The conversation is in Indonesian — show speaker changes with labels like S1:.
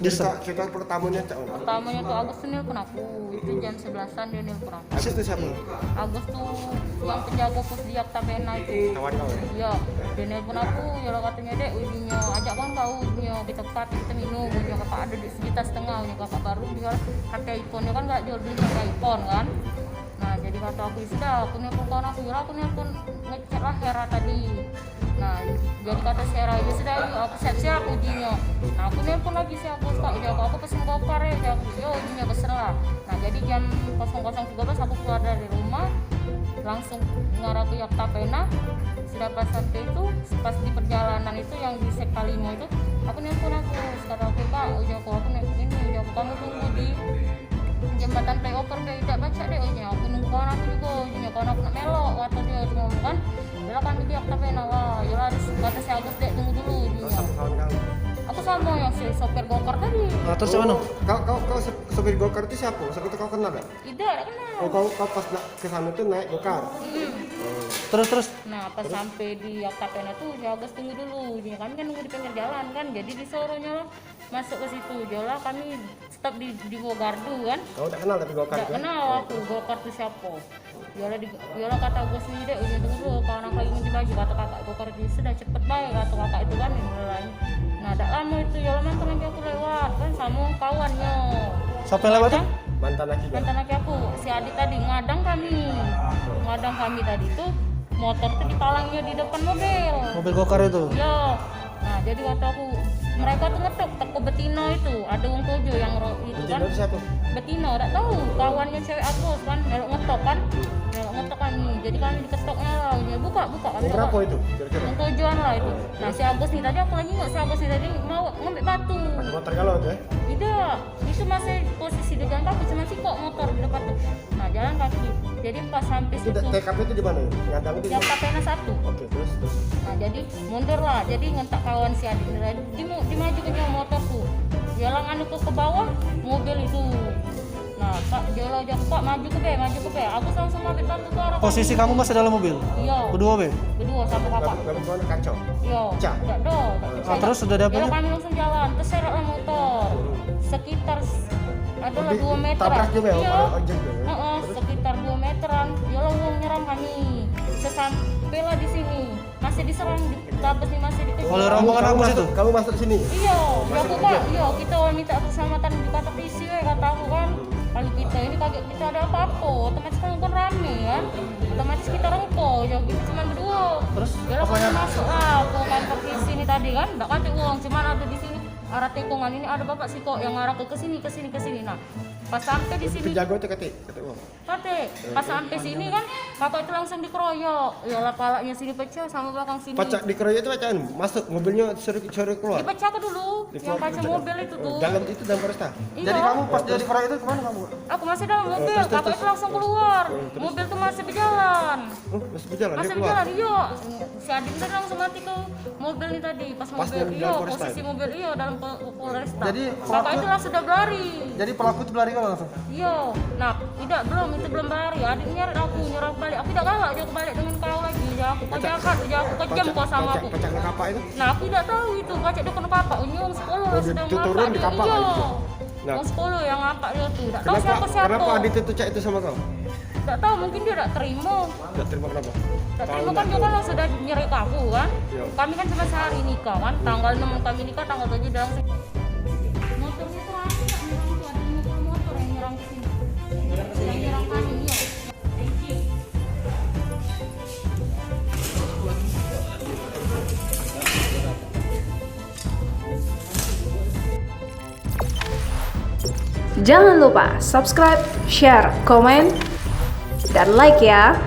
S1: Desa. Kita pertamanya cak.
S2: Pertamanya tuh Agus tuh nelpon aku, itu jam 11-an dia nelpon aku.
S1: Asis tuh siapa?
S2: Agus tuh yang penjaga pos di Yaktapena itu.
S1: Kawan kau ya?
S2: Iya, dia nelpon aku, ya katanya dek, ujinya ajak kan kau, ujinya kita party kita minum, ujinya kakak ada di $1,5 juta, kakak baru jual pakai iPhone, kan nggak jual beli pakai iPhone kan. Nah jadi kata aku sudah, aku nelpon kawan aku nelpon ngecek lah Hera tadi. Nah jadi kata si Hera ya sudah yuk aku siap-siap ujinya. Nah aku nelpon lagi si aku aku pesen gokar ya, yo ujinya berserah. Nah jadi jam 00.13 aku keluar dari rumah, langsung mengarah ke Yaktapena. Sudah pas sampai itu, pas di perjalanan itu yang di Sekalimo itu, aku nelpon aku, kata aku Pak, uji aku nelpon ini, uji aku kamu tunggu di jembatan flyover kayak tidak baca deh ujinya, aku nunggu kawan aku juga ujinya, kawan aku nak melok, waktu dia ngomong kan, udah kan di Yaktapena, wah ya harus kata si Agus dek tunggu dulu ujinya. Aku sama yang si sopir gokar tadi.
S1: Nah, terus mana? Kau sopir gokar itu siapa? Masa itu kau kenal gak?
S2: Tidak kenal.
S1: Oh, kau pas ke sana tuh naik gokar.
S3: Terus.
S2: Nah pas sampai di Yaktapena tuh ya Agus tunggu dulu, ya kami kan nunggu di pinggir jalan kan, jadi disuruhnya lah masuk ke situ, jolah kami stop di Bogardu kan.
S1: Kau tak kenal tapi gokar?
S2: Tidak kenal aku gokar tuh siapa. Jolah kata Agus nih dek, udah tunggu dulu, kawan aku lagi ngunci baju, kata kakak gokar itu sudah cepet baik, kata kakak itu kan yang mulai. Nah tak lama itu jolah mantan lagi aku lewat kan sama kawannya.
S3: Siapa yang lewat tuh?
S1: Mantan laki
S2: aku, si Adit tadi ngadang kami tadi tuh motor tuh dipalangnya di depan mobil
S3: Gokar itu?
S2: iya. Nah jadi waktu aku mereka tuh ngetok toko Betino itu, ada Wong Tojo yang itu kan.
S1: Betino itu siapa?
S2: Betino, tak tahu, kawannya cewek aku kan, melok ngetok kami, jadi kami diketoknya lah, dia buka kami.
S1: Berapa itu? Kira-kira?
S2: Wong Tojoan lah itu. Nah si Agus nih tadi aku lagi nggak, si Agus nih tadi mau ngambil batu.
S1: Motor kalau tuh ya?
S2: Tidak, itu masih posisi di jalan kaki, cuma sih kok motor di depan tuh. Nah jalan kaki, jadi pas sampai
S1: Itu
S2: situ
S1: TKP itu di mana? Ngadang itu?
S2: Yaktapena 1.
S1: Oke, terus.
S2: Nah jadi mundur lah, jadi ngentak kawan si Adik dimaju ke motor tuh, jalan anu ke bawah mobil itu. Nah Pak jalan Pak maju ke B, aku langsung mabit bantu ke arah
S3: Posisi kamu masih dalam mobil?
S2: Iya.
S3: Berdua be?
S2: Berdua sama kakak.
S1: Gabung kawan kacau?
S2: Iya.
S1: Pecah?
S2: Tidak dong.
S3: Terus sudah ada apa?
S2: Kami langsung jalan, terseret lah motor. Sekitar adalah 2 meter.
S1: Tabrak juga ya?
S2: Iya.
S1: Ojek ya?
S2: Sekitar 2 meteran. Dia langsung nyerang kami. Sesampailah di sini, masih diserang di tabes nih, masih dikejar.
S3: Oleh rombongan Agus itu?
S1: Kamu masuk sini?
S2: Iya, ya aku Pak, iya kita minta keselamatan di kata isi kata aku kan. Kalau kita ini kaget kita ada apa-apa, otomatis kan rame kan, otomatis kita rengko, jadi kita cuma berdua.
S3: Terus
S2: kalau aku masuk aku kantor di sini tadi kan, nggak kasih uang, cuma ada di sini arah tikungan ini ada bapak sih kok yang ngarah ke sini. Nah pas sampai di sini
S1: penjaga itu kate uang.
S2: Pas sampai sini kan kakak itu langsung dikeroyok, ya lah palanya sini pecah sama belakang sini.
S1: Pecah dikeroyok itu bacaan masuk mobilnya suruh keluar.
S2: Dipecah ke dulu, yang kaca mobil itu tuh.
S1: Dalam Polresta.
S2: Iya.
S1: Jadi kamu pas dia dikeroyok itu kemana kamu?
S2: Aku masih dalam mobil, kakak itu langsung keluar. Mobil tuh masih berjalan.
S1: Masih berjalan?
S2: Masih berjalan, iya. Si Adin tadi langsung mati ke mobil nih tadi. Pas mobil, iya, posisi mobil, iya dalam Polresta.
S3: Jadi
S2: kakak itu langsung sudah berlari.
S3: Jadi pelaku itu berlari kalau langsung?
S2: Iya. Nah, itu belum berlari. Adin nyerang balik. Aku tidak galak, dia kebalik dengan kau lagi. Ya aku kejam kau sama aku.
S1: Pecah ke kapak itu?
S2: Nah, aku tidak tahu itu. Pacak dia kena kapak. Ini orang 10 lah sudah
S1: turun di kapak.
S2: Iya.
S1: Nah,
S2: orang 10 yang ngapak dia tuh. Tak tahu siapa.
S1: Kenapa Adit itu cak itu sama kau?
S2: Tak tahu, mungkin dia tak terima.
S1: Tak terima kenapa?
S2: Tak terima kan dia kan sudah nyeri ke aku kan.
S1: Iya.
S2: Kami kan cuma sehari nikah kan. Tanggal 6 kami nikah, tanggal 7 dia langsung. Motornya tuh ada motor yang nyerang ke sini. Yang nyerang kami ya.
S4: Jangan lupa subscribe, share, komen, dan like ya.